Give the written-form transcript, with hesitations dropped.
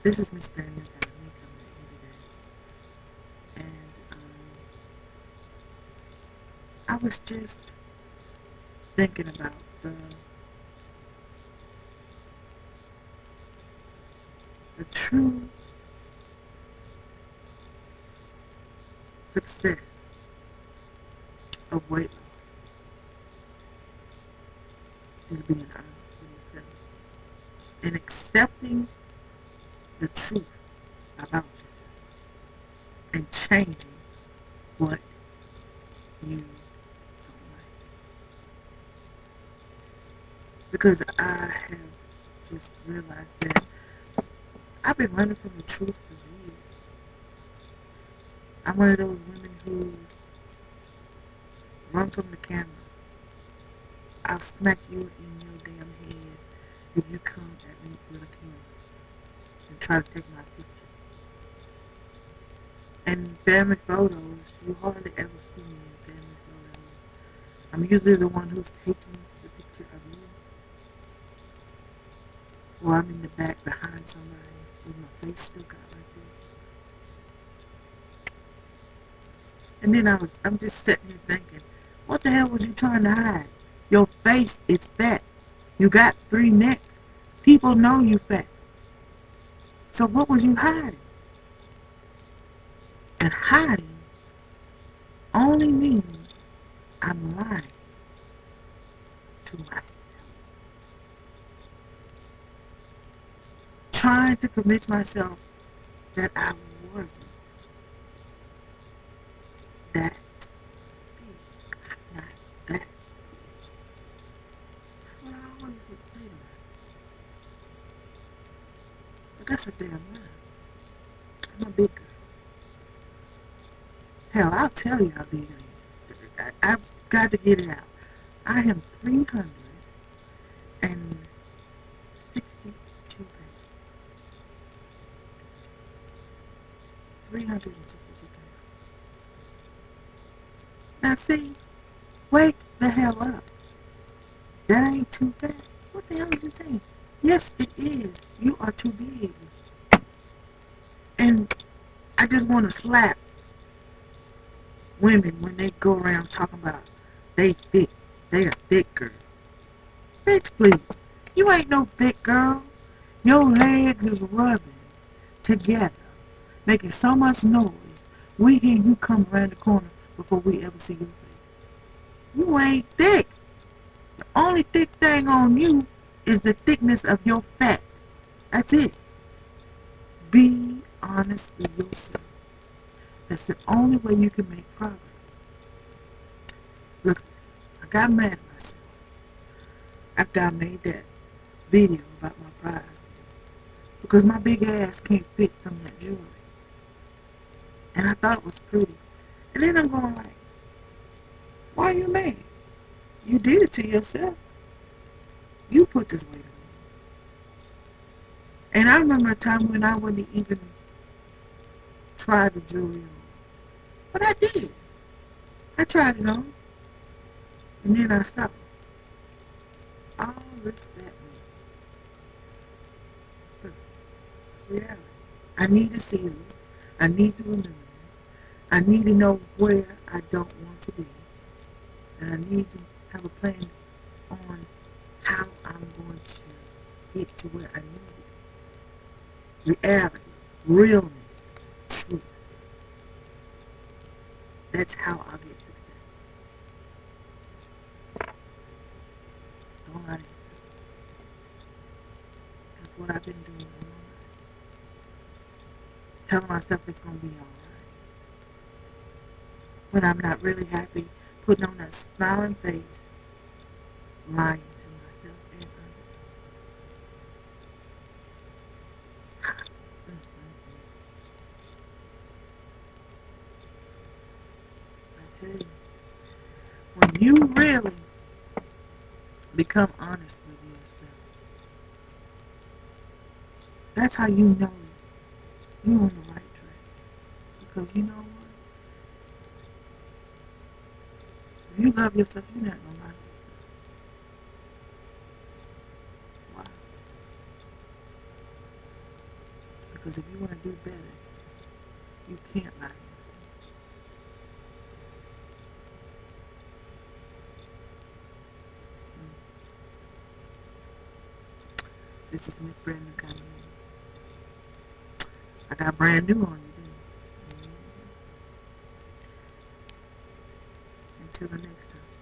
This is Miss Brandon Academy coming at you today. And I was just thinking about the true success of weight loss is being honest with yourself and accepting the truth about yourself and changing what you don't like. Because I have just realized that I've been running from the truth for years. I'm one of those women who run from the camera. I'll smack you in your damn head if you come at me with a camera and try to take my picture. And family photos, you hardly ever see me in family photos. I'm usually the one who's taking the picture of you, or I'm in the back behind somebody with my face stuck out like this. And then I'm just sitting here thinking, what the hell was you trying to hide? Your face is fat. You got 3 necks. People know you fat. So what was you hiding? And hiding only means I'm lying to myself. Trying to convince myself that I wasn't that big. I'm not that big. That's what I always would say to myself. But that's a damn lie. I'm a big girl. Hell, I'll tell you how big I am. I've got to get it out. I am 362 pounds. 362 pounds. Now see, wake the hell up. That ain't too fat. What the hell is you saying? Yes, it is. You are too big. And I just want to slap women when they go around talking about they thick. They a thick girl. Bitch, please. You ain't no thick girl. Your legs is rubbing together, making so much noise. We hear you come around the corner before we ever see your face. You ain't thick. The only thick thing on you is the thickness of your fat. That's it. Be honest with yourself. That's the only way you can make progress. Look at this. I got mad at myself after I made that video about my prize because my big ass can't fit some of that jewelry. And I thought it was pretty. And then I'm going like, why are you mad? You did it to yourself. You put this weight on. And I remember a time when I wouldn't even try the jewelry on. But I did. I tried it on. And then I stopped. All this fat man. It's reality. I need to see this. I need to remember this. I need to know where I don't want to be. And I need to have a plan on how I'm going to get to where I need it. Reality, realness, truth. That's how I'll get success. Don't lie to yourself. That's what I've been doing all my life. Telling myself it's going to be alright. When I'm not really happy, putting on that smiling face, lying to myself and others. I tell you, when you really become honest with yourself, that's how you know you're on the right track. Because you know what? If you love yourself, you're not going to lie to yourself. Why? Because if you want to do better, you can't lie to yourself. This is Miss Brand New coming in. I got brand new on you, didn't I? Until the next time.